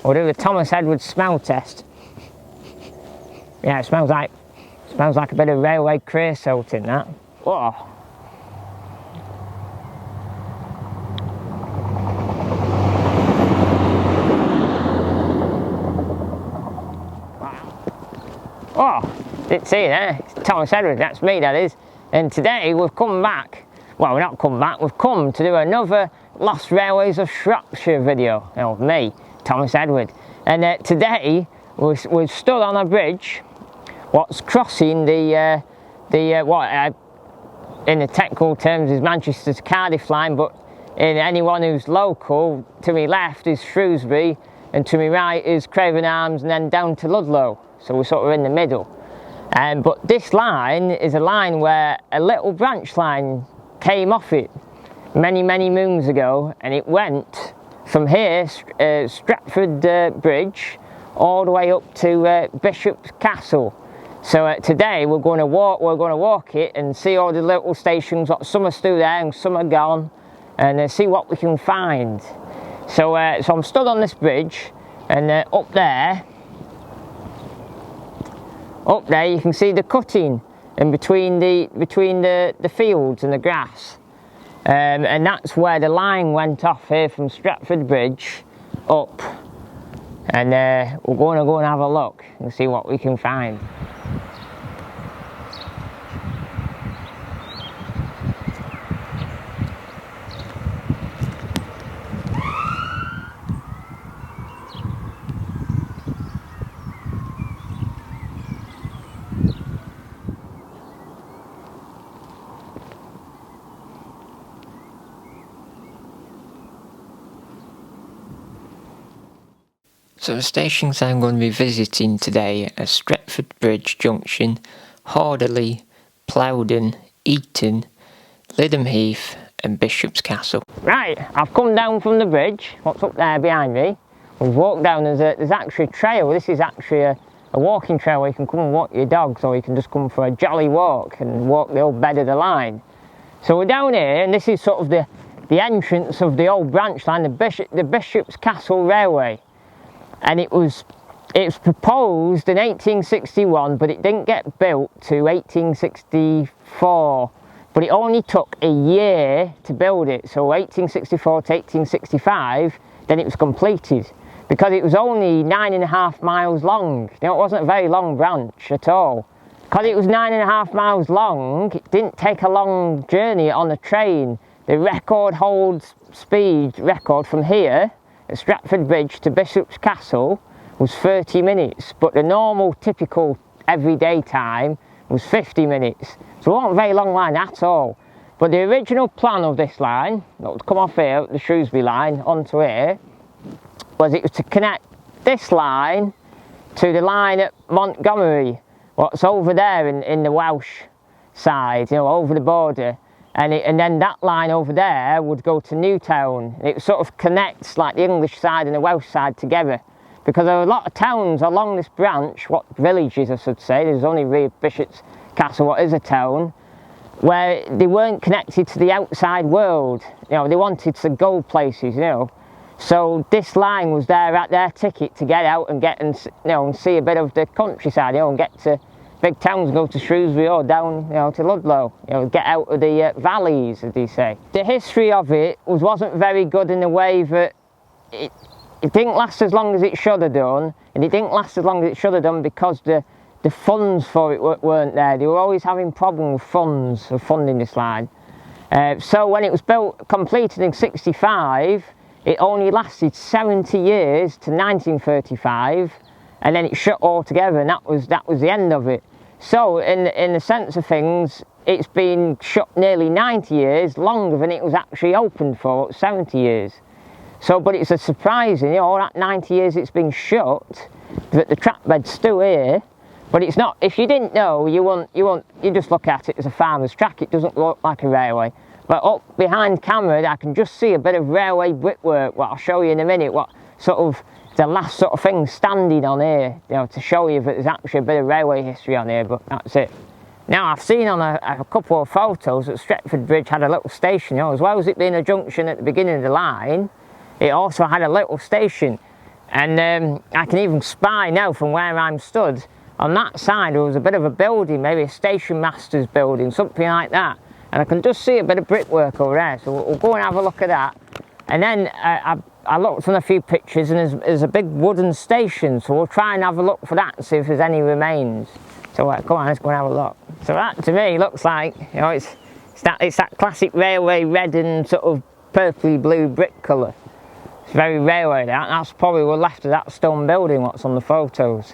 we'll do the Thomas Edward smell test. Yeah, it smells like a bit of railway creosote in that. Oh. Oh, didn't see it there. It's Thomas Edward, that's me, that is. And today we've come back. Well, we've not come back, we've come to do another Lost Railways of Shropshire video of me, Thomas Edward. And today we've stood on a bridge what's crossing the what in the technical terms is Manchester to Cardiff line, but in anyone who's local, to my left is Shrewsbury and to my right is Craven Arms and then down to Ludlow. So we're sort of in the middle. But this line is a line where a little branch line came off it many moons ago, and it went from here, Stratford Bridge, all the way up to Bishop's Castle. So today we're going to walk it and see all the little stations. Some are still there and some are gone, and see what we can find. So I'm stood on this bridge, and up there you can see the cutting in between the fields and the grass, and that's where the line went off here from Stratford Bridge up, and we're going to go and have a look and see what we can find. So the stations I'm going to be visiting today are Stratford Bridge Junction, Horderley, Plowden, Eton, Lytham Heath and Bishop's Castle. Right, I've come down from the bridge, what's up there behind me. We've walked down, there's actually a trail. This is actually a walking trail where you can come and walk your dogs, or you can just come for a jolly walk and walk the old bed of the line. So we're down here, and this is sort of the entrance of the old branch line, the Bishop's Castle Railway. And it was proposed in 1861, but it didn't get built to 1864. But it only took a year to build it, so 1864 to 1865, then it was completed. Because it was only 9.5 miles long. You know, it wasn't a very long branch at all. Because it was 9.5 miles long, it didn't take a long journey on the train. The record holds speed record from here at Stratford Bridge to Bishop's Castle was 30 minutes, but the normal typical everyday time was 50 minutes. So it wasn't a very long line at all. But the original plan of this line, that would come off here, the Shrewsbury line, onto here, was it was to connect this line to the line at Montgomery, what's over there in the Welsh side, you know, over the border. And then that line over there would go to Newtown. It sort of connects like the English side and the Welsh side together. Because there are a lot of towns along this branch, what villages I should say, there's only really Bishop's Castle, what is a town, where they weren't connected to the outside world. You know, they wanted to go places, you know. So this line was there at their ticket to get out and and see a bit of the countryside, you know, and get to big towns, go to Shrewsbury or down, you know, to Ludlow, you know, get out of the valleys, as they say. The history of it wasn't very good in the way that it didn't last as long as it should have done, and it didn't last as long as it should have done because the funds for it weren't there. They were always having problems with funds of funding this line. So when it was completed in 65, it only lasted 70 years to 1935, and then it shut altogether, and that was the end of it. So in the sense of things, it's been shut nearly 90 years, longer than it was actually opened for, 70 years. So, but it's a surprising, you know, all that 90 years it's been shut, that the track bed's still here, but it's not. If you didn't know, you just look at it as a farmer's track. It doesn't look like a railway. But up behind camera, I can just see a bit of railway brickwork, what I'll show you in a minute, what sort of the last sort of thing standing on here, you know, to show you that there's actually a bit of railway history on here, but that's it. Now, I've seen on a couple of photos that Stratford Bridge had a little station, you know, as well as it being a junction at the beginning of the line, it also had a little station. And I can even spy now from where I'm stood. On that side there was a bit of a building, maybe a station master's building, something like that. And I can just see a bit of brickwork over there, so we'll go and have a look at that. And then I looked on a few pictures, and there's a big wooden station, so we'll try and have a look for that and see if there's any remains. So come on, let's go and have a look. So that to me looks like, you know, it's that classic railway red and sort of purpley blue brick colour. It's very railway that. That's probably what's left of that stone building what's on the photos.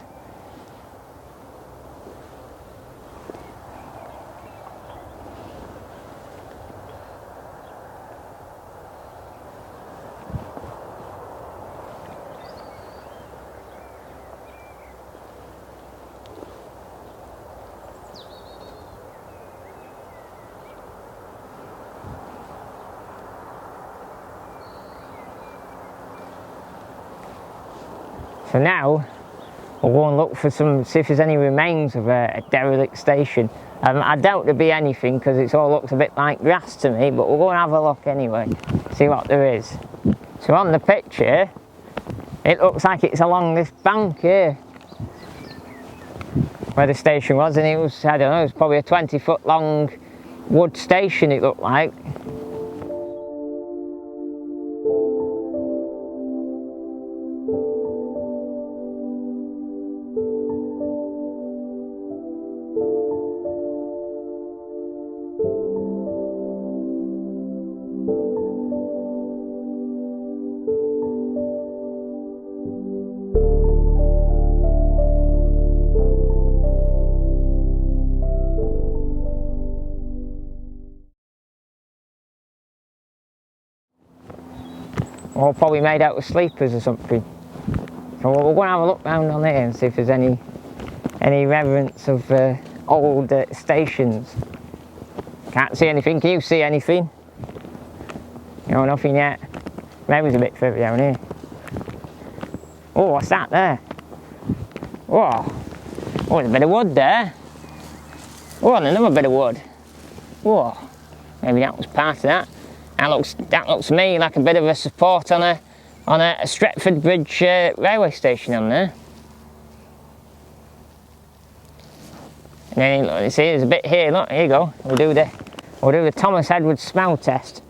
So now we'll go and look for see if there's any remains of a derelict station. I doubt there'll be anything because it all looks a bit like grass to me, but we'll go and have a look anyway, see what there is. So on the picture, it looks like it's along this bank here where the station was, and it was, I don't know, it was probably a 20-foot long wood station it looked like. Or probably made out of sleepers or something. So we're going to have a look round on here and see if there's any remnants of old stations. Can't see anything. Can you see anything? No, nothing yet. Maybe it's a bit further down here. Oh, what's that there? Oh, there's a bit of wood there. Oh, and another bit of wood. Oh, maybe that was part of that. That looks to me like a bit of a support on a Stretford Bridge railway station on there. And then look, see, there's a bit here. Look, here you go. We'll do the Thomas Edwards smell test.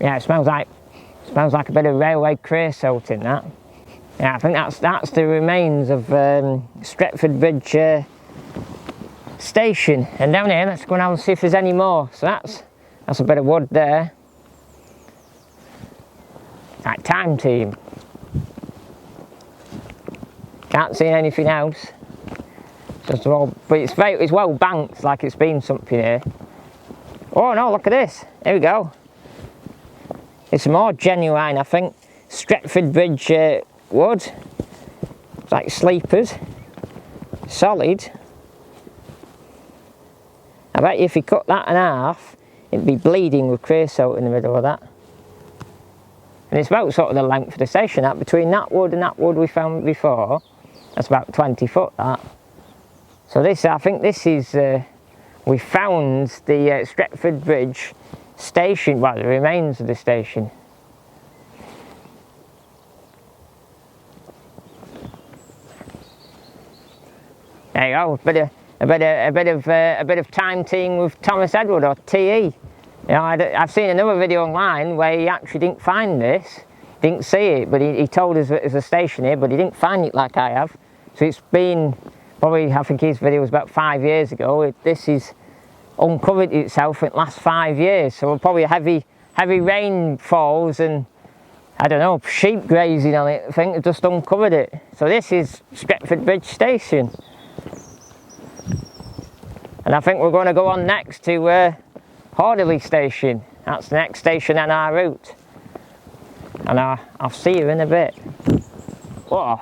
Yeah, it smells like a bit of railway creosote in that. Yeah, I think that's the remains of Stretford Bridge station. And down here, let's go and have a see if there's any more. So that's a bit of wood there. Like time team. Can't see anything else. Just all, but it's well banked, like it's been something here. Oh no, look at this. There we go. It's more genuine, I think. Stretford Bridge wood. It's like sleepers. Solid. I bet you if you cut that in half, it'd be bleeding with creosote in the middle of that. And it's about sort of the length of the station, that between that wood and that wood we found before, that's about 20 foot that. So this, I think this is, we found the Stretford Bridge station, well the remains of the station. There you go, a bit of time team with Thomas Edward, or TE. You know, I've seen another video online where he actually didn't find this, didn't see it, but he told us that there's a station here, but he didn't find it like I have. So it's been, probably, I think his video was about 5 years ago. This is uncovered itself in the last 5 years. So probably heavy rain falls and, I don't know, sheep grazing on it, I think, have just uncovered it. So this is Stretford Bridge Station. And I think we're going to go on next to Horderley Station. That's the next station on our route. And I'll see you in a bit. Whoa.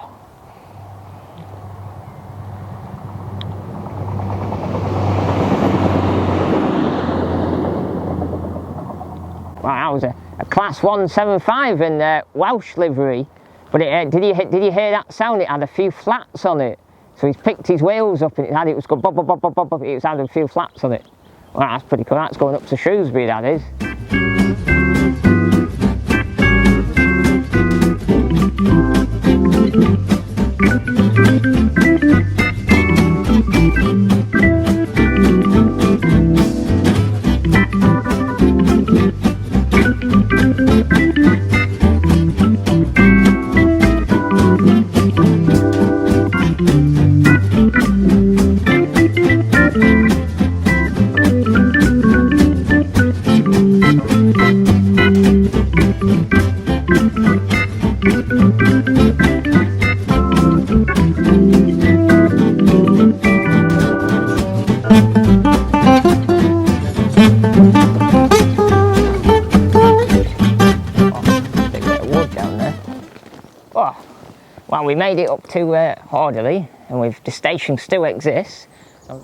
Wow, that was a Class 175 in Welsh livery. But did you hear that sound? It had a few flats on it. So he's picked his wheels up and it was going bob, bob, bob, bob, bob, bob. It was had a few flaps on it. Well, that's pretty cool. That's going up to Shrewsbury, that is. Well, we made it up to Horderley, and the station still exists. I'm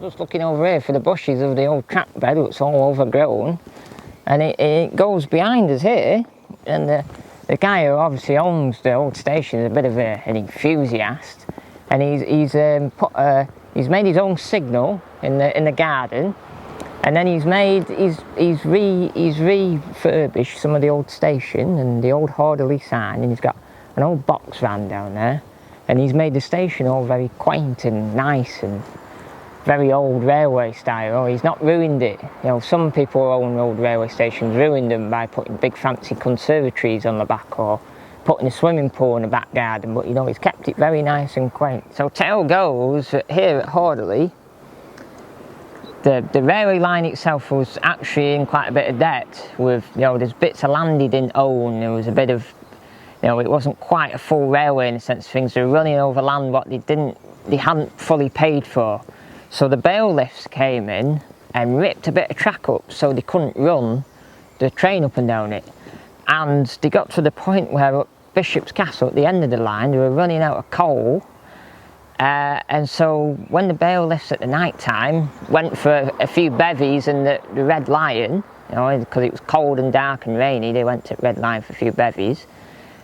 just looking over here for the bushes of the old track bed. It's all overgrown, and it goes behind us here. And the guy who obviously owns the old station is a bit of an enthusiast, and he's made his own signal in the garden, and then he's refurbished some of the old station and the old Horderley sign, and he's got an old box van down there, and he's made the station all very quaint and nice and very old railway style. He's not ruined it. You know, some people who own old railway stations ruin them by putting big fancy conservatories on the back or putting a swimming pool in the back garden, but you know, he's kept it very nice and quaint. So tale goes that here at Horderley, the railway line itself was actually in quite a bit of debt with, you know, there's bits of land he didn't own, there was a bit of, you know, it wasn't quite a full railway in the sense of things. They were running over land what they hadn't fully paid for. So the bailiffs came in and ripped a bit of track up so they couldn't run the train up and down it. And they got to the point where at Bishop's Castle, at the end of the line, they were running out of coal. And so when the bailiffs at the night time went for a few bevies and the Red Lion, you know, because it was cold and dark and rainy, they went to Red Lion for a few bevies.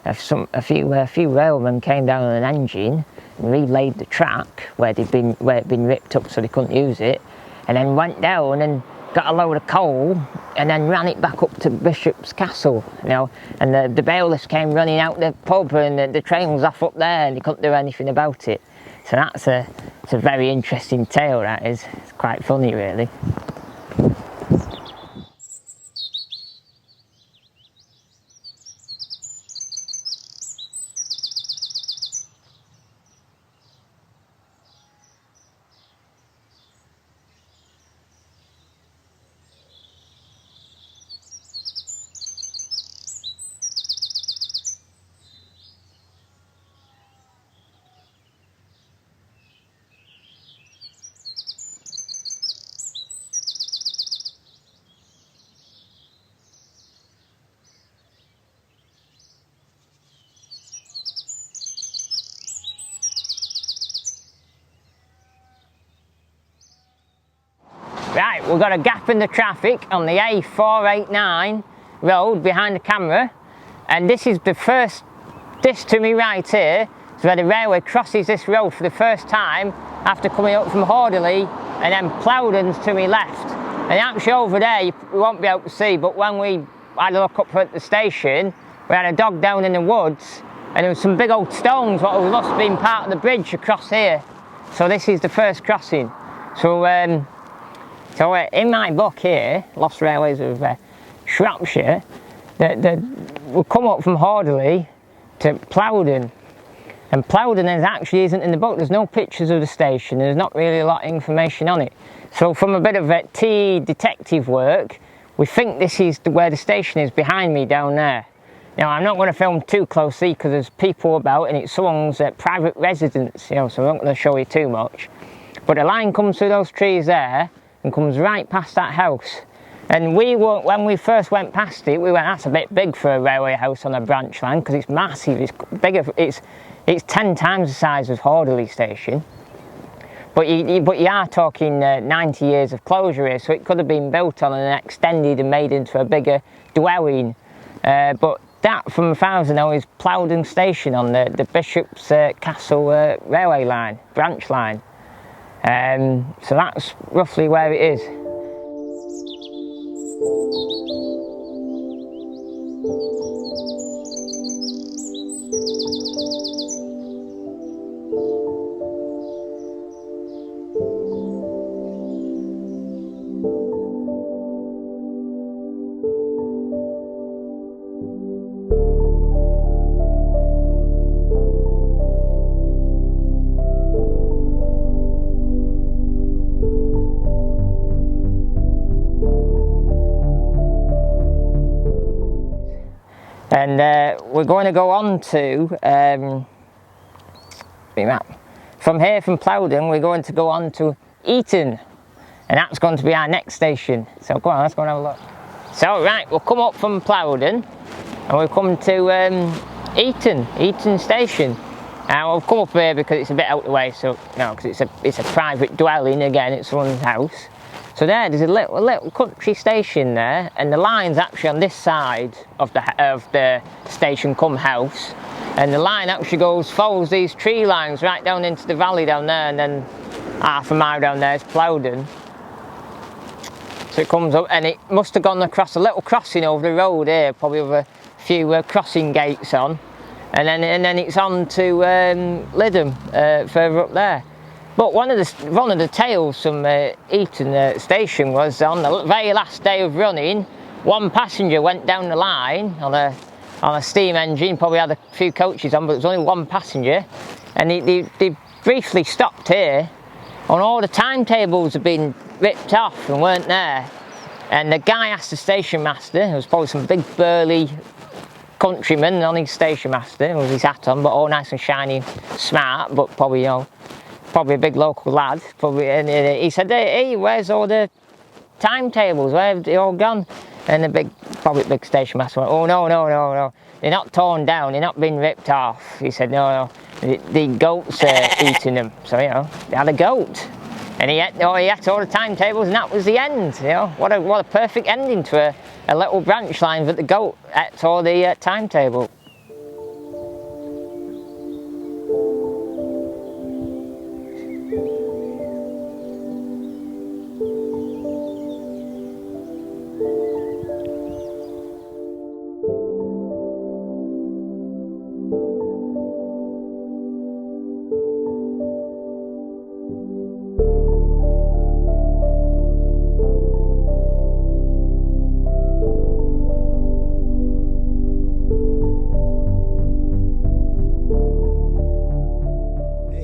A few railmen came down on an engine and relaid the track where it'd been ripped up so they couldn't use it, and then went down and got a load of coal and then ran it back up to Bishop's Castle, you know, and the bailiffs came running out the pub, and the train was off up there and they couldn't do anything about it. So it's a very interesting tale, that is. It's quite funny, really. Right, we've got a gap in the traffic on the A489 road behind the camera, and this is the first, this to me right here is where the railway crosses this road for the first time after coming up from Horderley, and then Plowden's to me left. And actually over there you won't be able to see, but when we had a look up at the station, we had a dog down in the woods, and there was some big old stones what must have been part of the bridge across here. So this is the first crossing. So in my book here, Lost Railways of Shropshire, we'll come up from Horderley to Plowden, and Plowden actually isn't in the book. There's no pictures of the station, there's not really a lot of information on it. So from a bit of detective work, we think this is where the station is behind me down there. Now, I'm not going to film too closely because there's people about and it's someone's private residence, you know, so I'm not going to show you too much. But the line comes through those trees there and comes right past that house. And when we first went past it, we went, that's a bit big for a railway house on a branch line, because it's massive, it's bigger, it's 10 times the size of Horderley station. But you are talking 90 years of closure here, so it could have been built on and extended and made into a bigger dwelling. But that, from as far as I know, is Plowden station on the Bishop's Castle railway line, branch line. So that's roughly where it is. and we're going to go on to from here, from Plowden, we're going to go on to Eton, and that's going to be our next station. So go on, let's go and have a look. So right, we'll come up from Plowden and we'll come to Eton station. Now we'll come up here because it's a bit out of the way, so no, because it's a private dwelling again, it's someone's house. So there's a little country station there, and the line's actually on this side of the station come house, and the line actually follows these tree lines right down into the valley down there, and then half a mile down there is Plowden. So it comes up, and it must have gone across a little crossing over the road here, probably with a few crossing gates on, and then it's on to Lytham further up there. But one of the tales from Eton station was on the very last day of running, one passenger went down the line on a steam engine, probably had a few coaches on, but there was only one passenger, and they briefly stopped here, and all the timetables had been ripped off and weren't there. And the guy asked the station master, there was probably some big burly countryman on his station master with his hat on, but all nice and shiny, smart, but probably, you know, probably a big local lad, probably, and he said, hey, where's all the timetables, where have they all gone? And the probably big station master went, oh no, they're not torn down, they're not being ripped off. He said, no, the goats are eating them. So, you know, they had a goat, and he ate all the timetables, and that was the end. You know, what a perfect ending to a little branch line that the goat ate all the timetable.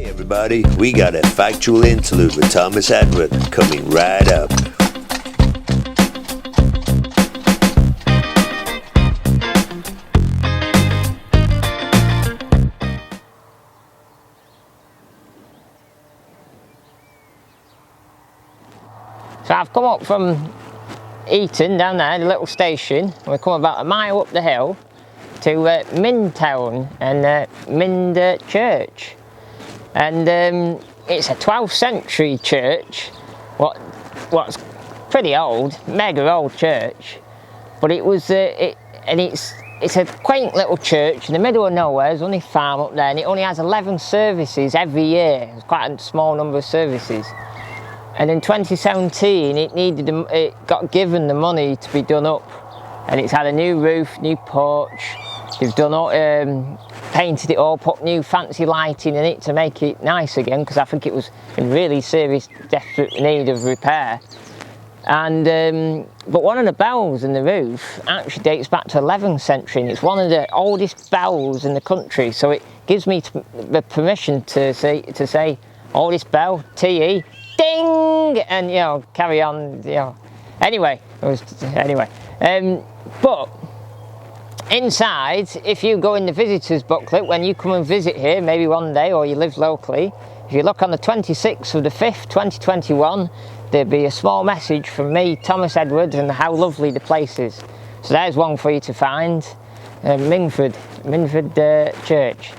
Everybody, we got a factual interlude with Thomas Edward coming right up. So I've come up from Eton down there, the little station. We've come about a mile up the hill to Mindtown and Mind Church. And it's a 12th century church, what's pretty old, mega old church, but it was it's a quaint little church in the middle of nowhere. There's only a farm up there, and it only has 11 services every year. It's quite a small number of services. And in 2017, it got given the money to be done up, and it's had a new roof, new porch. They've done all, painted it all, put new fancy lighting in it to make it nice again, because I think it was in really serious, desperate need of repair. And but one of the bells in the roof actually dates back to 11th century, and it's one of the oldest bells in the country. So it gives me the permission to say oldest bell, TE, ding, and you know, carry on. You know, anyway, but. Inside, if you go in the visitors booklet, when you come and visit here, maybe one day, or you live locally, if you look on the 26th of the 5th, 2021, there'll be a small message from me, Thomas Edwards, and how lovely the place is. So there's one for you to find, Minford Church.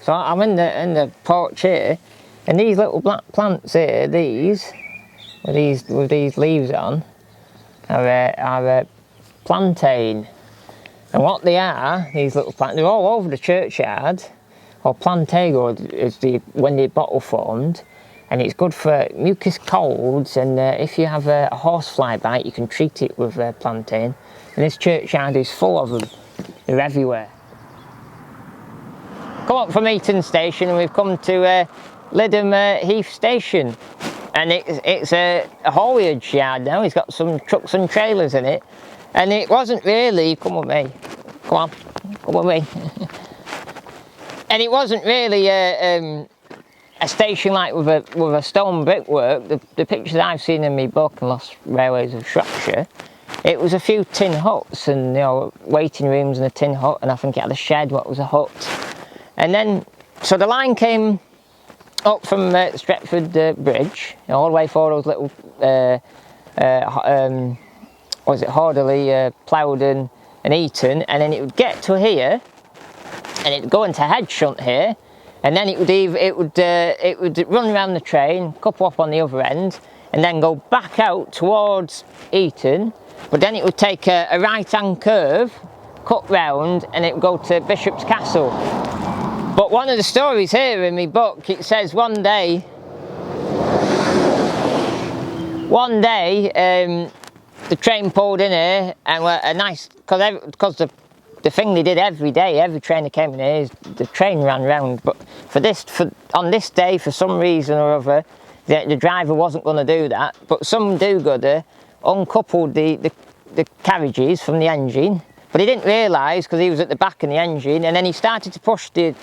So I'm in the porch here, and these little black plants here, with these leaves on, are plantain. And what they are, these little plants, they're all over the churchyard, or plantago is when the bottle formed, and it's good for mucus colds, and if you have a horsefly bite, you can treat it with plantain. And this churchyard is full of them. They're everywhere. Come up from Eaton Station, and we've come to Lytham Heath Station, and it's a haulage yard now. It's got some trucks and trailers in it, and it wasn't really, come with me, come with me, and it wasn't really a station like with a stone brickwork. The pictures I've seen in my book, and Lost Railways of Shropshire, it was a few tin huts, and waiting rooms and a tin hut, and I think it had a shed, what was a hut. And then, so the line came up from Stretford Bridge, all the way for those little, Horderley, Plowden and Eaton, and then it would get to here, and it would go into Headshunt here, and then it would run around the train, couple up on the other end, and then go back out towards Eaton, but then it would take a right-hand curve, cut round, and it would go to Bishop's Castle. But one of the stories here in my book, it says one day, the train pulled in here, and were a nice, because the thing they did every day, every train that came in here, is the train ran round. But on this day, for some reason or other, the driver wasn't going to do that. But some do-gooder uncoupled the carriages from the engine, but he didn't realise, because he was at the back of the engine, and then he started to push the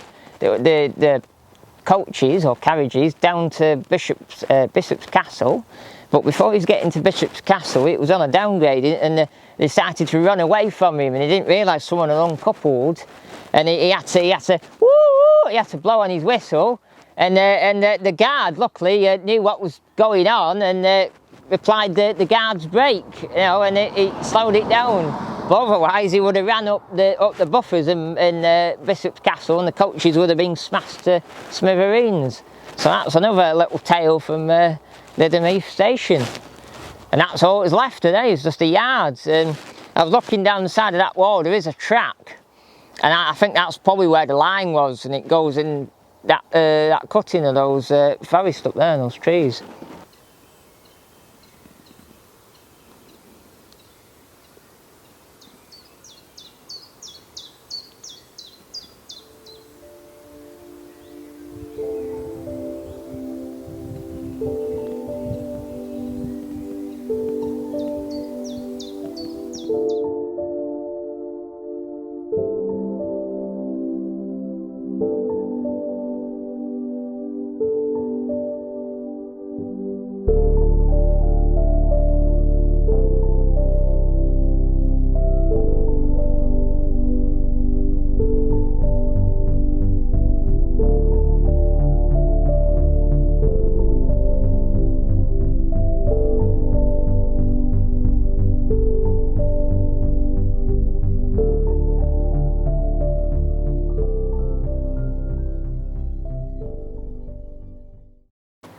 coaches or carriages down to Bishop's Castle. But before he was getting to Bishop's Castle, it was on a downgrade, and they started to run away from him, and he didn't realise someone had uncoupled, and he had to blow on his whistle, and the guard luckily knew what was going on, and applied the guard's brake, and it slowed it down. But otherwise, he would have ran up the buffers in Bishop's Castle, and the coaches would have been smashed to smithereens. So that's another little tale from Lytham Heath Station. And that's all that's left today, is just the yards. And I was looking down the side of that wall, there is a track, and I think that's probably where the line was, and it goes in that cutting of those forests up there, and those trees.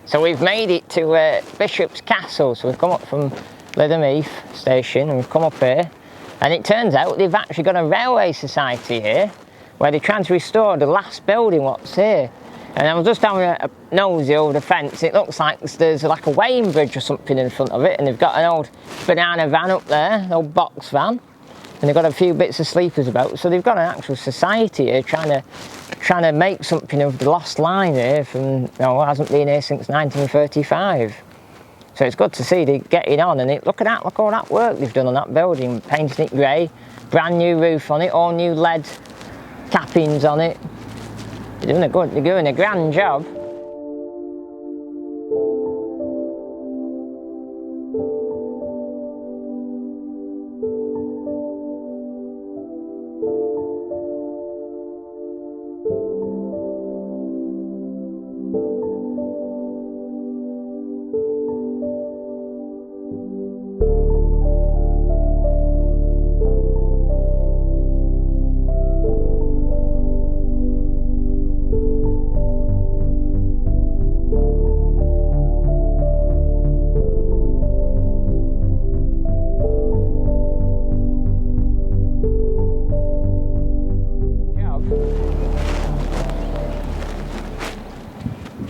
So we've made it to Bishop's Castle. So we've come up from Lytham Heath Station, and we've come up here, and it turns out they've actually got a railway society here where they're trying to restore the last building what's here. And I was just having a nosy over the fence. It looks like there's like a weighing bridge or something in front of it, and they've got an old banana van up there, an old box van, and they've got a few bits of sleepers about. So they've got an actual society here trying to make something of the lost line here from, hasn't been here since 1935. So it's good to see they're getting on, and look at all that work they've done on that building, painting it grey, brand new roof on it, all new lead cappings on it. They're doing a grand job.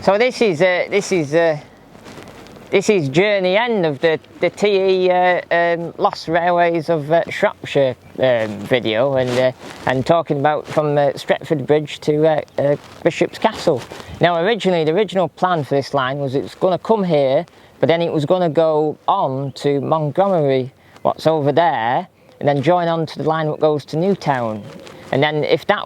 So this is journey end of the TE Lost Railways of Shropshire video, and talking about from Stretford Bridge to Bishop's Castle. Now originally, the original plan for this line was it's going to come here, but then it was going to go on to Montgomery, what's over there, and then join on to the line that goes to Newtown. And then if that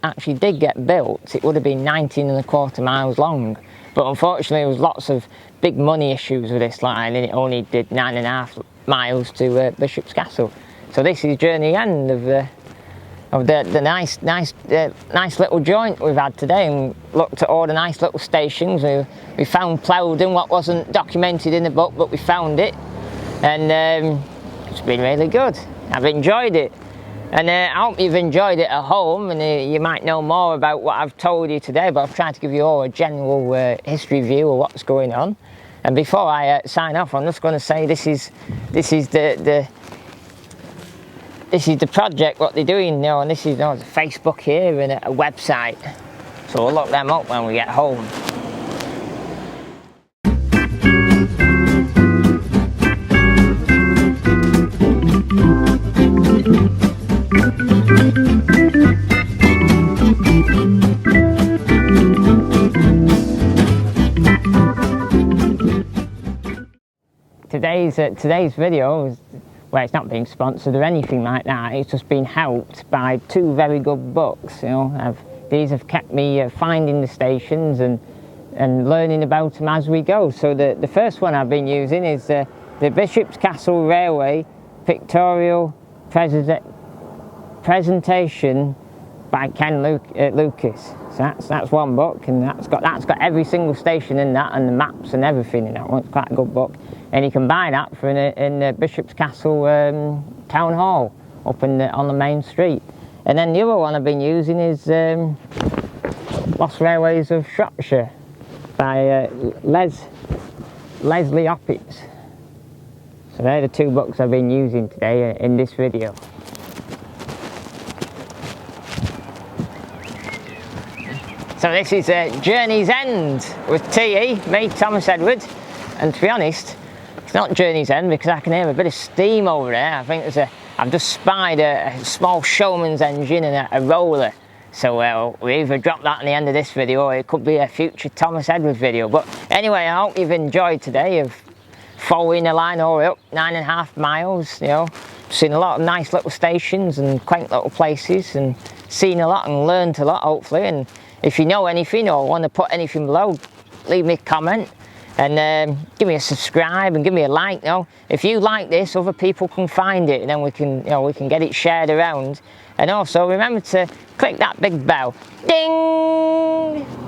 actually did get built, it would have been 19.25 miles long. But unfortunately, there was lots of big money issues with this line, and it only did 9.5 miles to Bishop's Castle. So this is journey end of the nice little joint we've had today, and looked at all the nice little stations. We found Plowden, what wasn't documented in the book, but we found it, and it's been really good. I've enjoyed it. And I hope you've enjoyed it at home, and you might know more about what I've told you today, but I've tried to give you all a general history view of what's going on. And before I sign off, I'm just going to say this is the project, what they're doing now, and this is, there's a Facebook here and a website. So we'll look them up when we get home. Today's video is, well, it's not being sponsored or anything like that. It's just been helped by two very good books. You know, these have kept me finding the stations and learning about them as we go. So the first one I've been using is the Bishop's Castle Railway Pictorial Presentation by Ken Lucas. So that's one book, and that's got every single station in that, and the maps and everything in that one. It's quite a good book, and you can buy that for in Bishop's Castle Town Hall up on the main street. And then the other one I've been using is Lost Railways of Shropshire by Leslie Oppitz. So they're the two books I've been using today in this video. So this is Journey's End with TE, me, Thomas Edward, and to be honest, it's not Journey's End because I can hear a bit of steam over there. I think I've just spied a small showman's engine and a roller. So we either drop that at the end of this video, or it could be a future Thomas Edward video. But anyway, I hope you've enjoyed today of following the line all the way up 9.5 miles, you know, seen a lot of nice little stations and quaint little places, and seen a lot and learned a lot, hopefully. And if you know anything or want to put anything below, leave me a comment, and give me a subscribe and give me a like. You know, if you like this, other people can find it, and then we can get it shared around. And also remember to click that big bell. Ding!